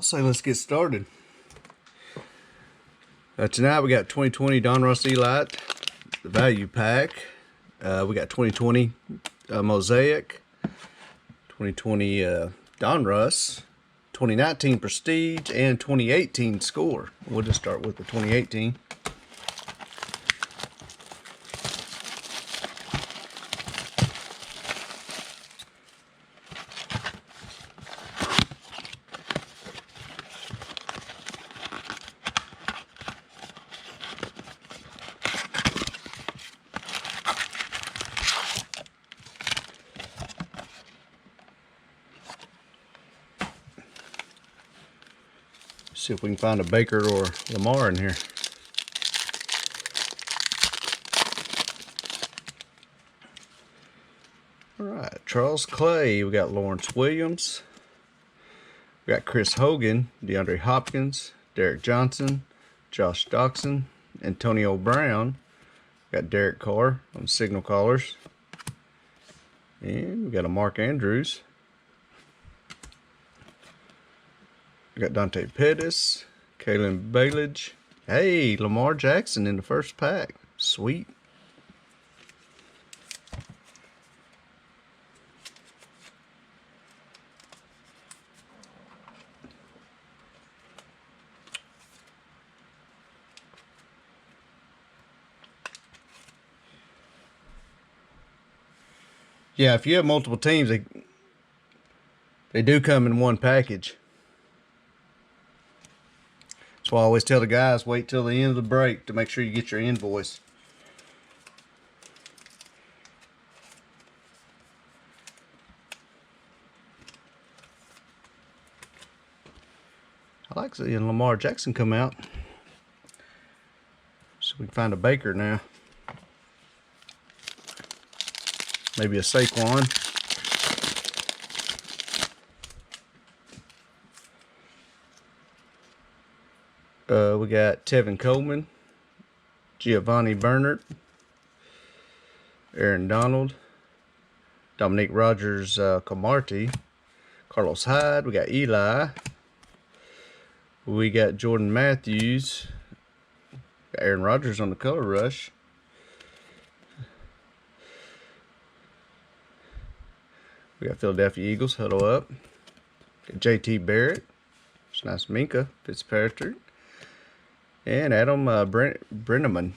So let's get started. Tonight we got 2020 Donruss Elite, the value pack. We got 2020 Mosaic, 2020 Donruss, 2019 Prestige, and 2018 Score. We'll just start with the 2018. See if we can find a Baker or Lamar in here. All right, Charles Clay. We got Lawrence Williams. We got Chris Hogan, DeAndre Hopkins, Derek Johnson, Josh Doxson, Antonio Brown. We got Derek Carr on the signal callers. And we got a Mark Andrews. We got Dante Pettis, Kalen Ballage. Hey, Lamar Jackson in the first pack. Sweet. Yeah, if you have multiple teams, they do come in one package. That's why I always tell the guys, wait till the end of the break to make sure you get your invoice. I like seeing Lamar Jackson come out. So we can find a Baker now. Maybe a Saquon. We got Tevin Coleman, Giovanni Bernard, Aaron Donald, Dominique Rogers Camarty, Carlos Hyde. We got Eli. We got Jordan Matthews. Got Aaron Rodgers on the color rush. We got Philadelphia Eagles, huddle up. Got JT Barrett. It's nice Minka Fitzpatrick. And Adam Brenneman.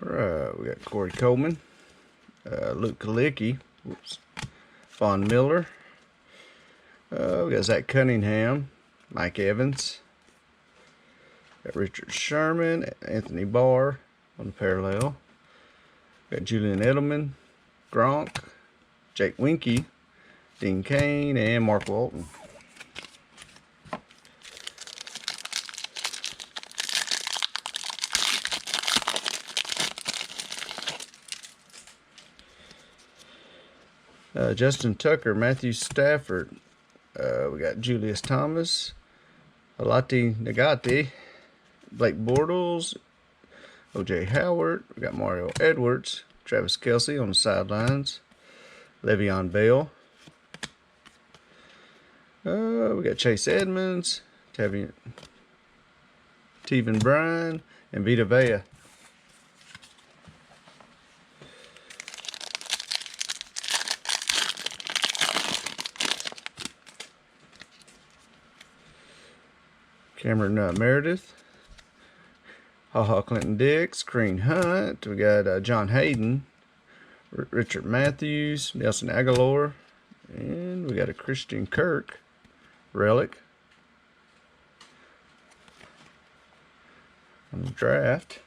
Alright, we got Corey Coleman, Luke Kalicki, Von Miller. We got Zach Cunningham, Mike Evans. Got Richard Sherman, Anthony Barr on the parallel. Got Julian Edelman, Gronk, Jake Winky, Dean Cain, and Mark Walton. Justin Tucker, Matthew Stafford. We got Julius Thomas, Alati Nagati, Blake Bortles, O.J. Howard. We got Mario Edwards, Travis Kelce on the sidelines, Le'Veon Bell. We got Chase Edmonds, Taven Bryan, and Vita Vea. Cameron Meredith, Clinton Dix, Kareem Hunt. We got John Hayden, Richard Matthews, Nelson Aguilar, and we got a Christian Kirk relic on the draft.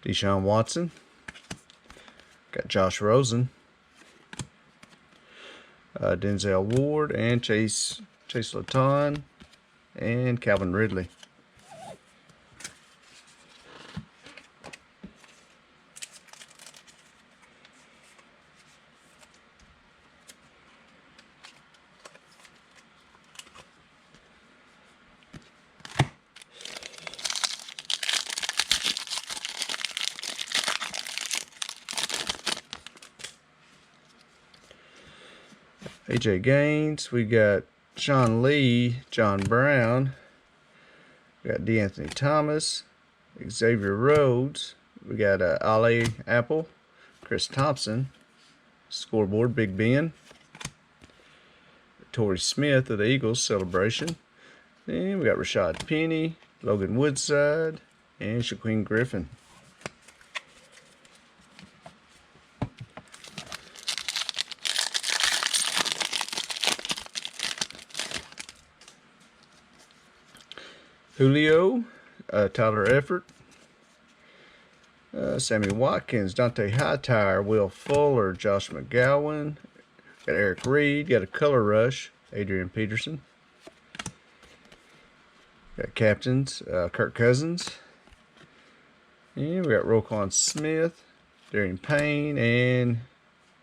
Deshaun Watson. Got Josh Rosen. Denzel Ward and Chase Laton and Calvin Ridley. AJ Gaines. We got Sean Lee, John Brown. We got DeAnthony Thomas, Xavier Rhodes. We got Ale Apple, Chris Thompson. Scoreboard, Big Ben. Torrey Smith of the Eagles celebration. Then we got Rashad Penny, Logan Woodside, and Shaquem Griffin. Julio, Tyler Effort, Sammy Watkins, Dante Hightower, Will Fuller, Josh McGowan, got Eric Reed, got a color rush, Adrian Peterson. Got captains, Kirk Cousins. And we got Roquan Smith, Darian Payne, and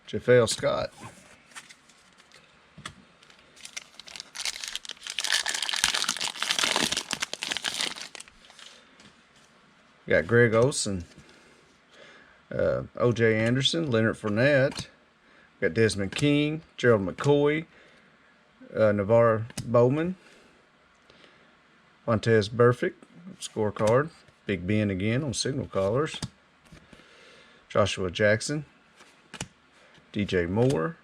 JaVale Scott. We got Greg Olsen, O.J. Anderson, Leonard Fournette. We got Desmond King, Gerald McCoy, Navarre Bowman, Montez Burfict, scorecard. Big Ben again on signal callers. Joshua Jackson, DJ Moore,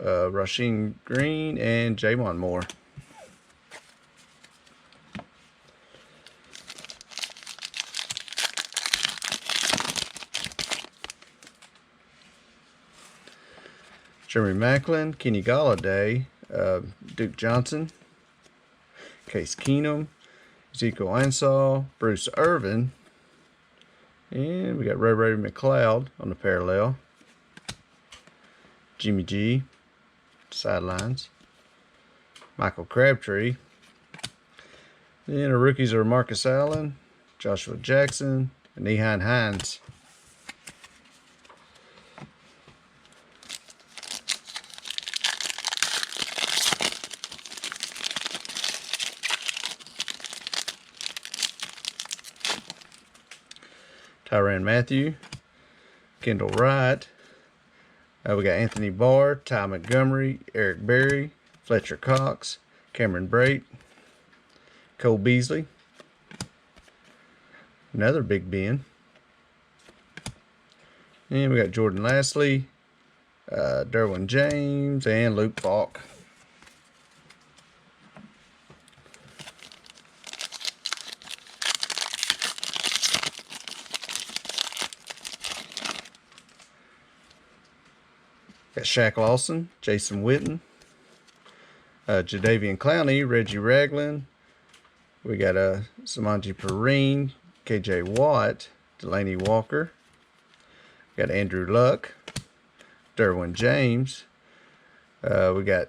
Rasheem Green, and Jamon Moore. Jeremy Maclin, Kenny Galladay, Duke Johnson, Case Keenum, Ezekiel Ansall, Bruce Irvin, and we got Ray McLeod on the parallel. Jimmy G, sidelines. Michael Crabtree. Then our rookies are Marcus Allen, Joshua Jackson, and Nyheim Hines. Tyrann Mathieu, Kendall Wright. We got Anthony Barr, Ty Montgomery, Eric Berry, Fletcher Cox, Cameron Brate, Cole Beasley. Another Big Ben. And we got Jordan Lastly, Derwin James, and Luke Falk. Got Shaq Lawson, Jason Witten, Jadeveon Clowney, Reggie Ragland. We got Samaje Perine, KJ Watt, Delaney Walker. Got Andrew Luck, Derwin James. We got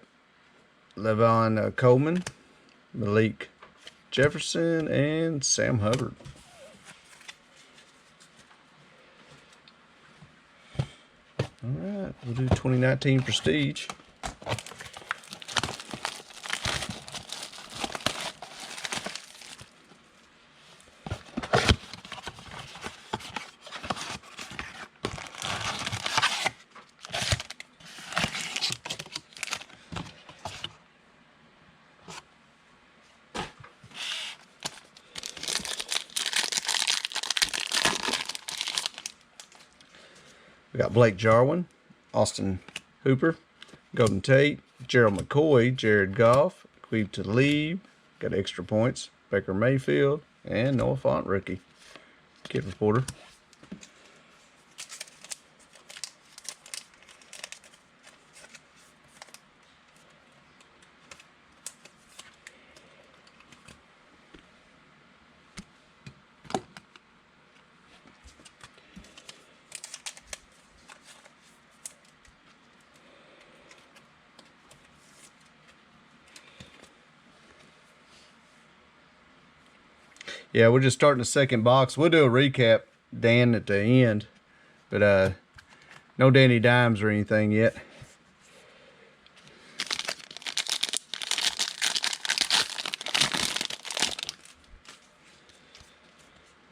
Levon Coleman, Malik Jefferson, and Sam Hubbard. Alright, we'll do 2019 Prestige. We got Blake Jarwin, Austin Hooper, Golden Tate, Gerald McCoy, Jared Goff, Queeb to Leave, got extra points, Baker Mayfield, and Noah Font rookie. Kid Reporter. Yeah, we're just starting the second box. We'll do a recap, Dan, at the end. But no Danny Dimes or anything yet.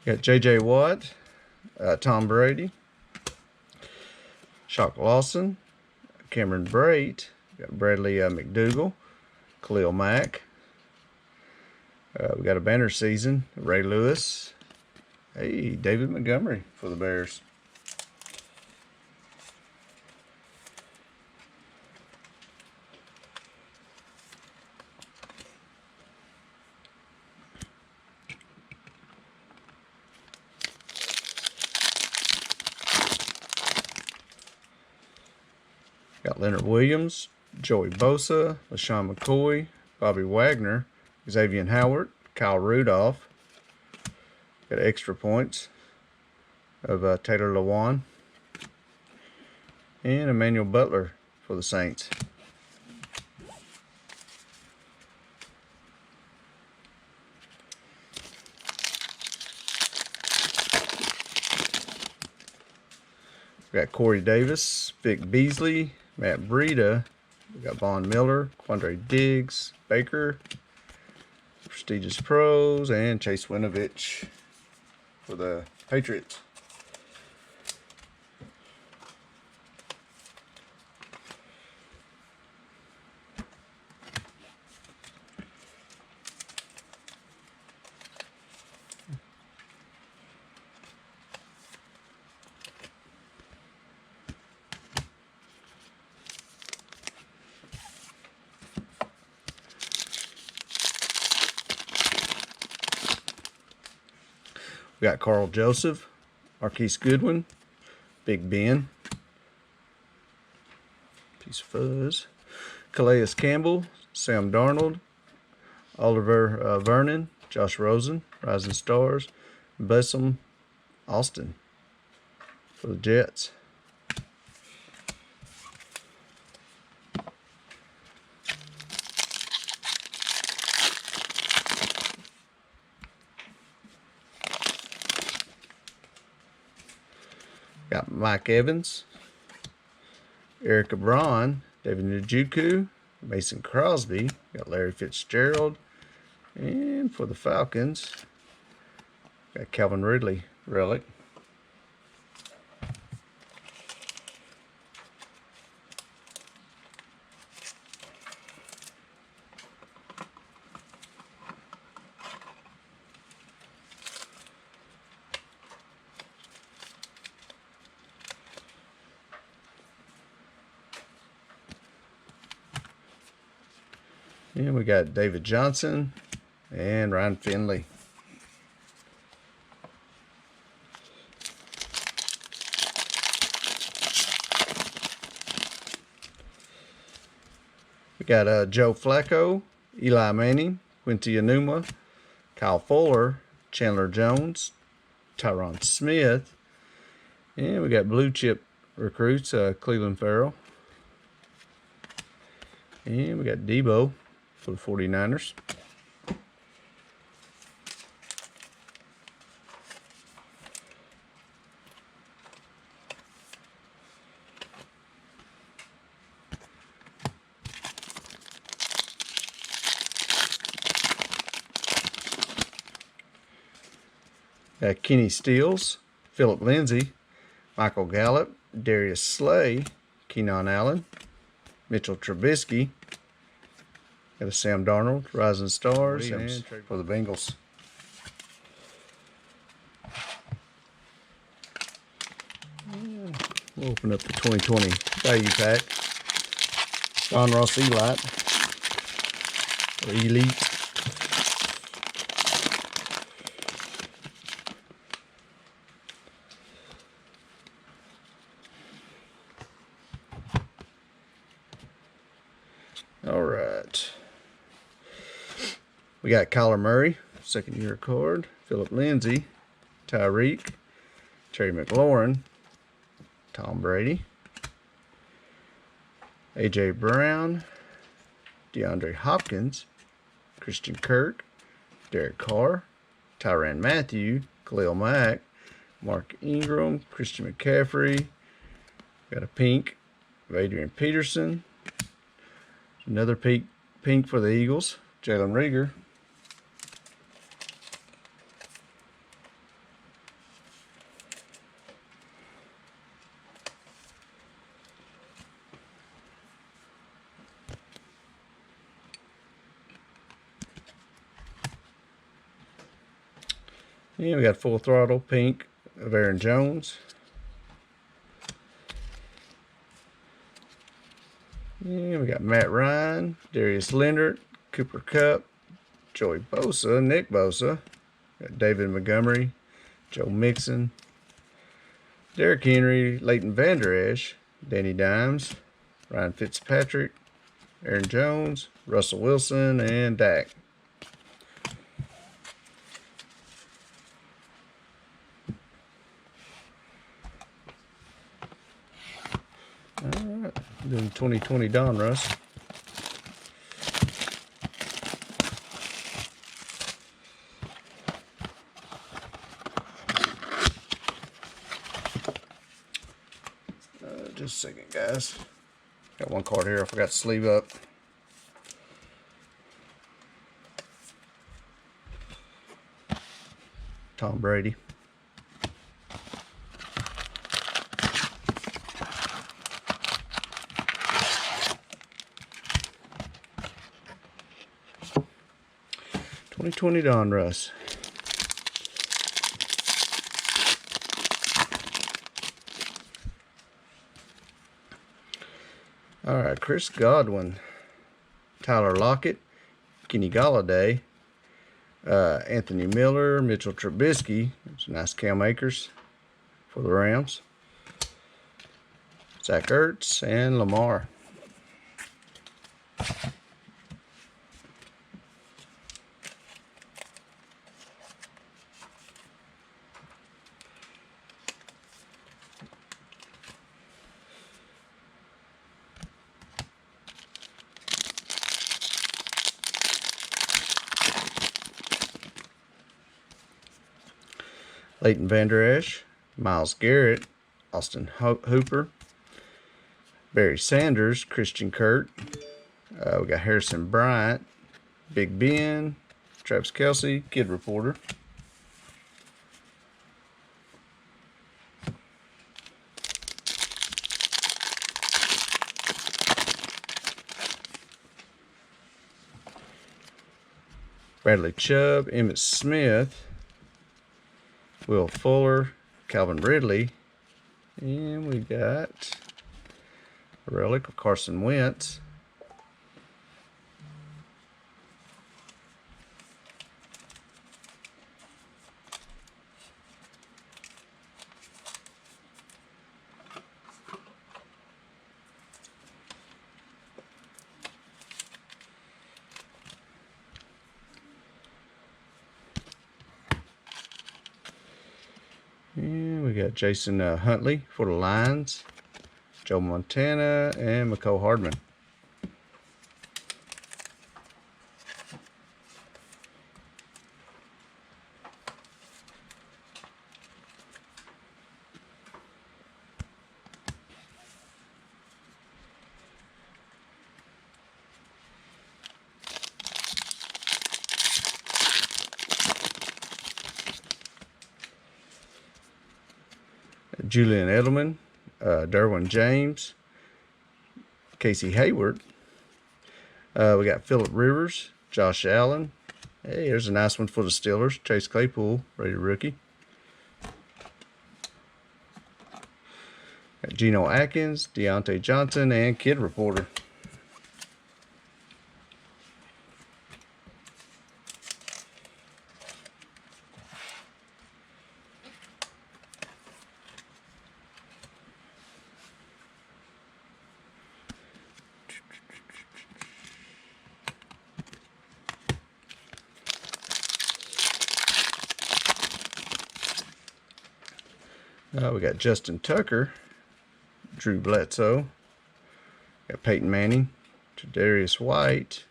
Got J.J. Watt, Tom Brady, Shock Lawson, Cameron Brate, got Bradley McDougal, Khalil Mack. We got a banner season, Ray Lewis. Hey, David Montgomery for the Bears. Got Leonard Williams, Joey Bosa, LaShawn McCoy, Bobby Wagner, Xavier Howard, Kyle Rudolph. Got extra points of Taylor Lewan and Emmanuel Butler for the Saints. We got Corey Davis, Vic Beasley, Matt Breida. We got Von Miller, Quandre Diggs, Baker, Prestigious Pros, and Chase Winovich for the Patriots. We got Carl Joseph, Marquise Goodwin, Big Ben, piece of fuzz, Calais Campbell, Sam Darnold, Oliver Vernon, Josh Rosen, Rising Stars, Blessum Austin for the Jets. Got Mike Evans, Eric Ebron, David Njoku, Mason Crosby, got Larry Fitzgerald, and for the Falcons, got Calvin Ridley relic. And we got David Johnson and Ryan Finley. We got Joe Flacco, Eli Manning, Quincy Enunwa, Kyle Fuller, Chandler Jones, Tyron Smith, and we got blue chip recruits, Cleveland Farrell. And we got Debo for the 49ers. Kenny Stills, Philip Lindsay, Michael Gallup, Darius Slay, Keenan Allen, Mitchell Trubisky. Got a Sam Darnold, Rising Stars, and for the Bengals. We'll open up the 2020 value pack. Ron Ross Elite, or Elite. All right. We got Kyler Murray, second year card, Philip Lindsay, Tyreek, Terry McLaurin, Tom Brady, A.J. Brown, DeAndre Hopkins, Christian Kirk, Derek Carr, Tyrann Mathieu, Khalil Mack, Mark Ingram, Christian McCaffrey. Got a pink of Adrian Peterson. Another pink for the Eagles, Jalen Reagor. And we got full throttle pink of Aaron Jones. And we got Matt Ryan, Darius Leonard, Cooper Kupp, Joey Bosa, Nick Bosa, got David Montgomery, Joe Mixon, Derrick Henry, Leighton Vander Esch, Danny Dimes, Ryan Fitzpatrick, Aaron Jones, Russell Wilson, and Dak. Alright, doing 2020 Donruss. Just a second, guys. Got one card here I forgot to sleeve up. Tom Brady. $20 Donruss. All right, Chris Godwin, Tyler Lockett, Kenny Golladay, Anthony Miller, Mitchell Trubisky. There's a nice Cam Akers for the Rams. Zach Ertz and Lamar. Leighton Vander Esch, Myles Garrett, Austin Hooper, Barry Sanders, Christian Kirk. We got Harrison Bryant, Big Ben, Travis Kelce, Kid Reporter. Bradley Chubb, Emmitt Smith, Will Fuller, Calvin Ridley, and we got a relic of Carson Wentz. And we got Jason Huntley for the Lions, Joe Montana, and McCole Hardman. Julian Edelman, Derwin James, Casey Hayward. We got Phillip Rivers, Josh Allen. Hey, there's a nice one for the Steelers. Chase Claypool, rated rookie. Got Geno Atkins, Deontay Johnson, and Kid Reporter. We got Justin Tucker, Drew Bledsoe, got Peyton Manning, Tre'Davious White.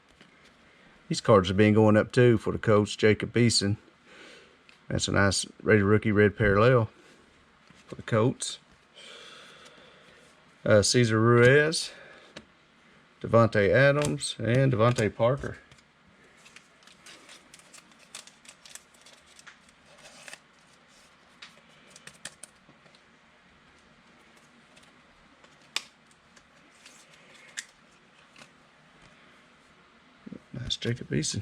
These cards have been going up too for the Colts, Jacob Eason, That's a nice rated rookie red parallel for the Colts. Cesar Ruiz, Devontae Adams, and Devontae Parker. Nice Jacob Eason.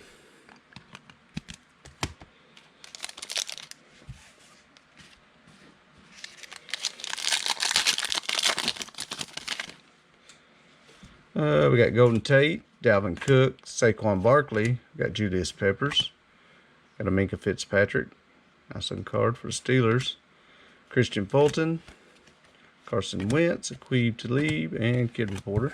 We got Golden Tate, Dalvin Cook, Saquon Barkley. We got Julius Peppers. Got a Minka Fitzpatrick. Nice looking card for the Steelers. Christian Fulton, Carson Wentz, Aqib Talib, and Kid Reporter.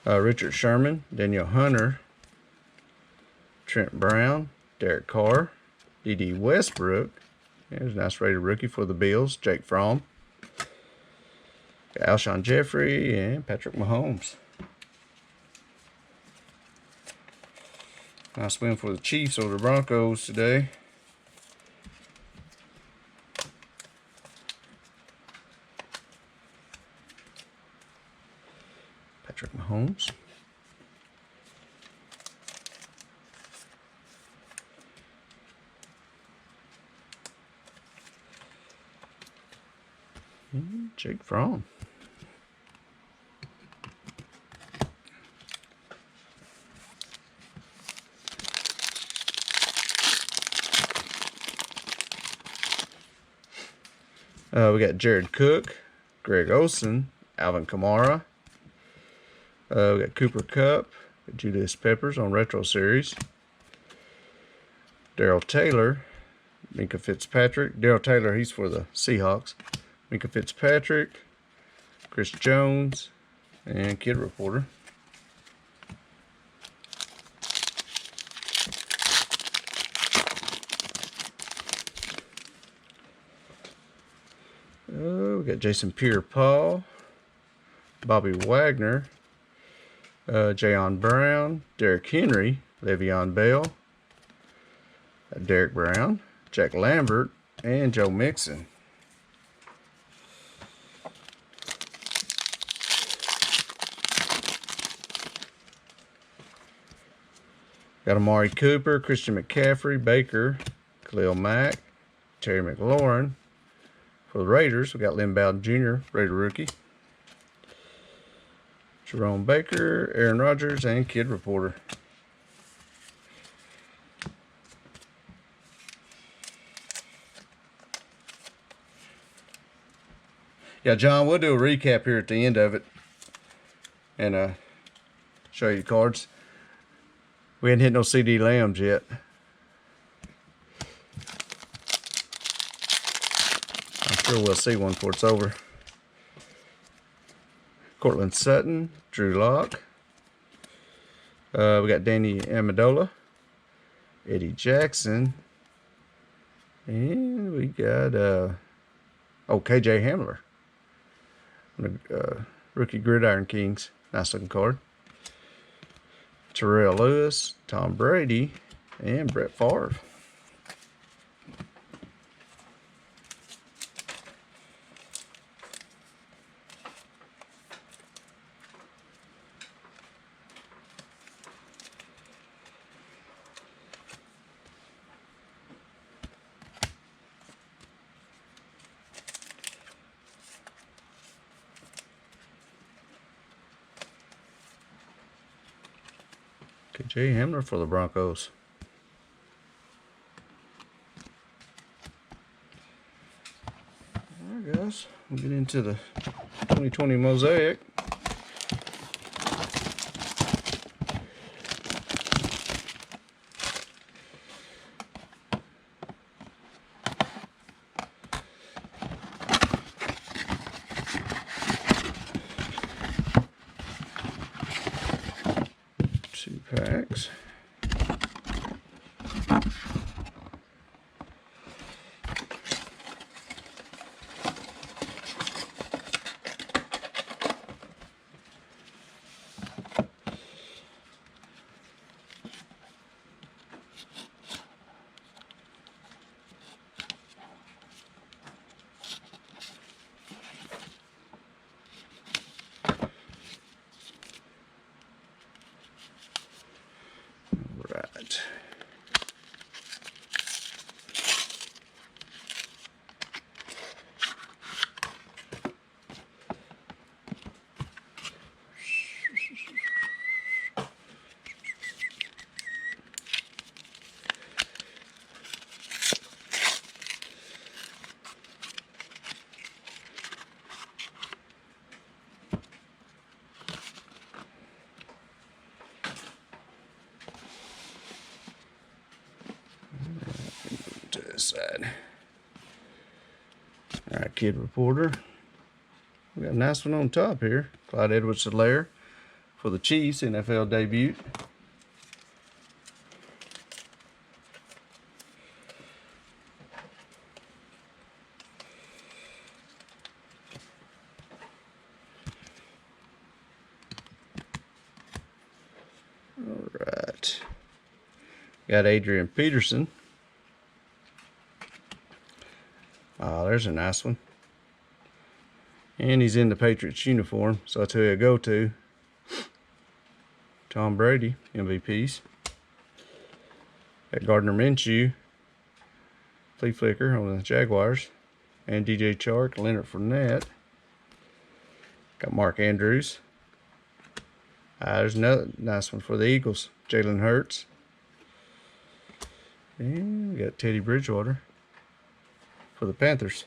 Richard Sherman, Daniel Hunter, Trent Brown, Derek Carr, D.D. Westbrook. There's a nice rated rookie for the Bills, Jake Fromm. Got Alshon Jeffrey and Patrick Mahomes. Nice win for the Chiefs over the Broncos today. Patrick Mahomes. Jake Fromm. We got Jared Cook, Greg Olsen, Alvin Kamara. We got Cooper Kupp, Julius Peppers on Retro Series. Darrell Taylor, Minka Fitzpatrick. Darrell Taylor, he's for the Seahawks. Minka Fitzpatrick, Chris Jones, and Kid Reporter. We got Jason Pierre-Paul, Bobby Wagner, Jayon Brown, Derrick Henry, Le'Veon Bell, Derek Brown, Jack Lambert, and Joe Mixon. Got Amari Cooper, Christian McCaffrey, Baker, Khalil Mack, Terry McLaurin. For the Raiders, we got Lynn Bowden Jr., Raider rookie. Jerome Baker, Aaron Rodgers, and Kid Reporter. Yeah, John, we'll do a recap here at the end of it and show you the cards. We hadn't hit no CD Lambs yet. I'm sure we'll see one before it's over. Cortland Sutton, Drew Lock. We got Danny Amendola, Eddie Jackson, and we got KJ Hamler, rookie Gridiron Kings. Nice looking card. Terrell Lewis, Tom Brady, and Brett Favre. KJ Hamler for the Broncos. Alright guys, we'll get into the 2020 Mosaic. Two packs. this side. All right, Kid Reporter. We got a nice one on top here. Clyde Edwards-Helaire for the Chiefs NFL debut. All right. Got Adrian Peterson. There's a nice one. And he's in the Patriots uniform, so that's who he'll go to. Tom Brady, MVPs. Got Gardner Minshew, Flea Flicker on the Jaguars. And DJ Chark, Leonard Fournette. Got Mark Andrews. There's another nice one for the Eagles. Jalen Hurts. And we got Teddy Bridgewater for the Panthers.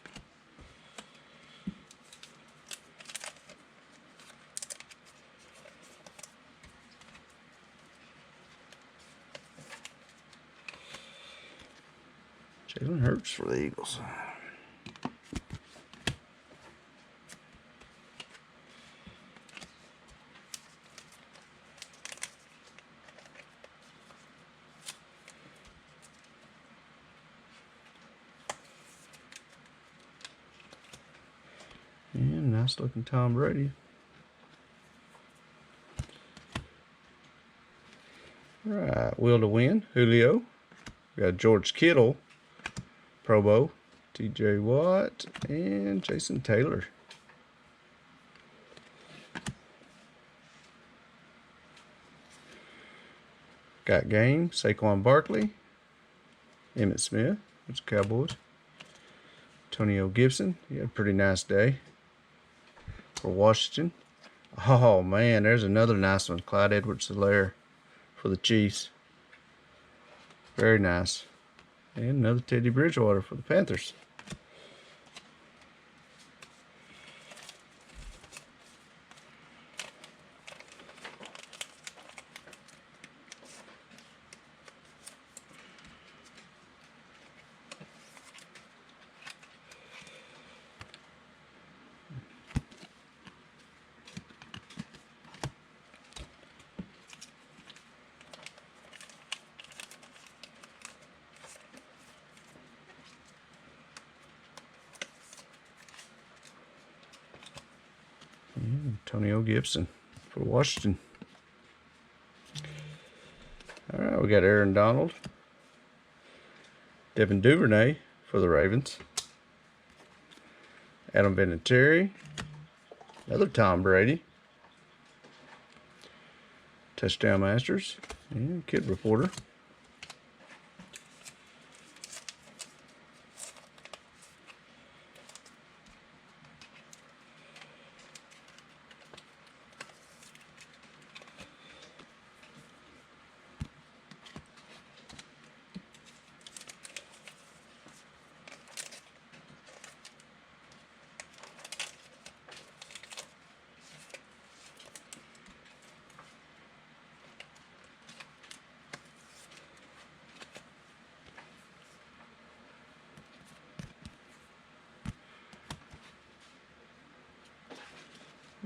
Jalen Hurts for the Eagles. And nice looking Tom Brady. Right, Will to Win, Julio. We got George Kittle, Pro Bowl, TJ Watt, and Jason Taylor. Got Game, Saquon Barkley, Emmitt Smith, which Cowboys. Antonio Gibson, he had a pretty nice day for Washington. Oh man, there's another nice one. Clyde Edwards-Helaire for the Chiefs. Very nice. And another Teddy Bridgewater for the Panthers. Antonio Gibson for Washington. All right, we got Aaron Donald. Devin Duvernay for the Ravens. Adam Vinatieri. Another Tom Brady. Touchdown Masters. And Kid Reporter.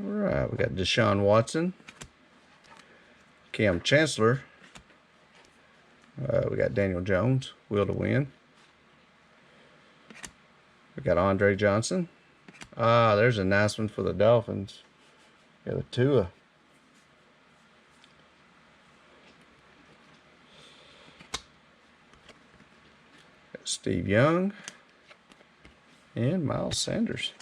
All right, we got Deshaun Watson, Cam Chancellor. We got Daniel Jones, Will to Win. We got Andre Johnson. There's a nice one for the Dolphins. Got a Tua. Got Steve Young and Miles Sanders.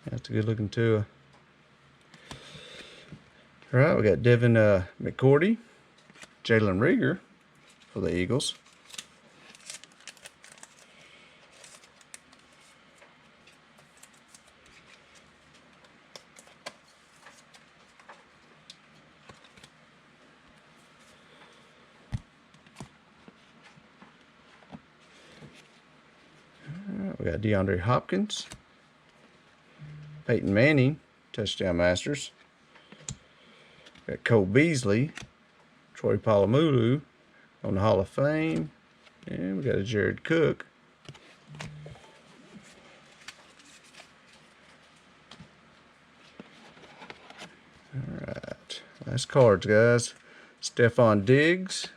That's a good looking Tua. All right, we got Devin McCourty, Jalen Reagor for the Eagles. Got DeAndre Hopkins. Peyton Manning, touchdown masters. Got Cole Beasley. Troy Polamalu on the Hall of Fame. And we got a Jared Cook. Alright, last cards, guys. Stephon Diggs.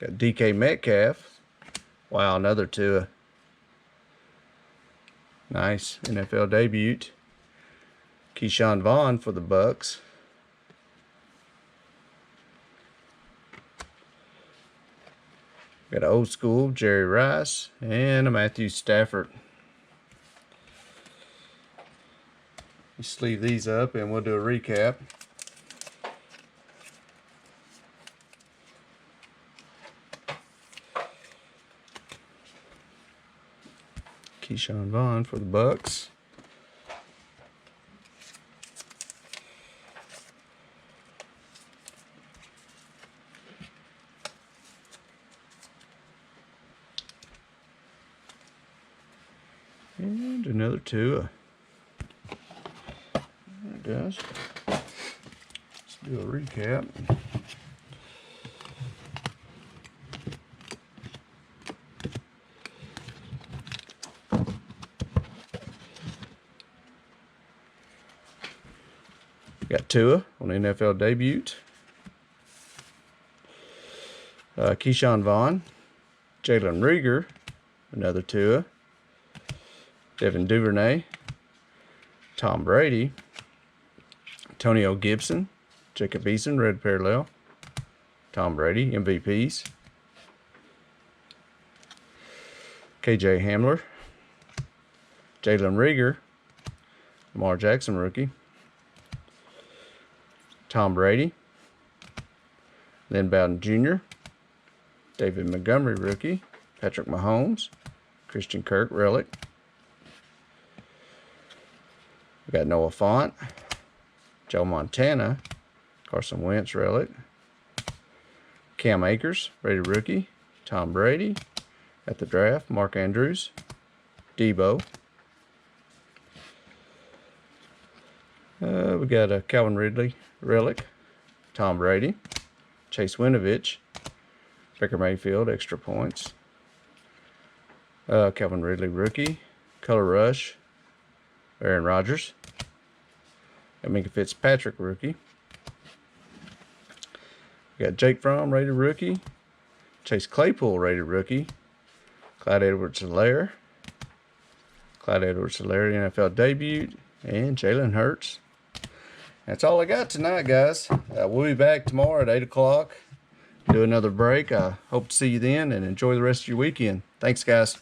Got DK Metcalf. Wow, another Tua. Nice NFL debut. Keyshawn Vaughn for the Bucks. Got an old school Jerry Rice and a Matthew Stafford. You sleeve these up and we'll do a recap. Keyshawn Vaughn for the Bucks. And another Tua. There it goes. Let's do a recap. Got Tua on the NFL debut. Keyshawn Vaughn. Jalen Reagor, another Tua. Devin Duvernay. Tom Brady. Antonio Gibson. Jacob Eason, red parallel. Tom Brady, MVPs. KJ Hamler. Jalen Reagor. Lamar Jackson, rookie. Tom Brady. Lynn Bowden Jr. David Montgomery, rookie. Patrick Mahomes. Christian Kirk, relic. We got Noah Fant. Joe Montana. Carson Wentz, relic. Cam Akers, rated rookie. Tom Brady. At the draft, Mark Andrews. Debo. We got a Calvin Ridley, relic. Tom Brady. Chase Winovich. Baker Mayfield, extra points. Calvin Ridley, rookie. Color Rush. Aaron Rodgers. Got Minka Fitzpatrick, rookie. We got Jake Fromm, rated rookie. Chase Claypool, rated rookie. Clyde Edwards-Helaire. Clyde Edwards-Helaire, NFL debut. And Jalen Hurts. That's all I got tonight, guys. We'll be back tomorrow at 8 o'clock. Do another break. I hope to see you then, and enjoy the rest of your weekend. Thanks, guys.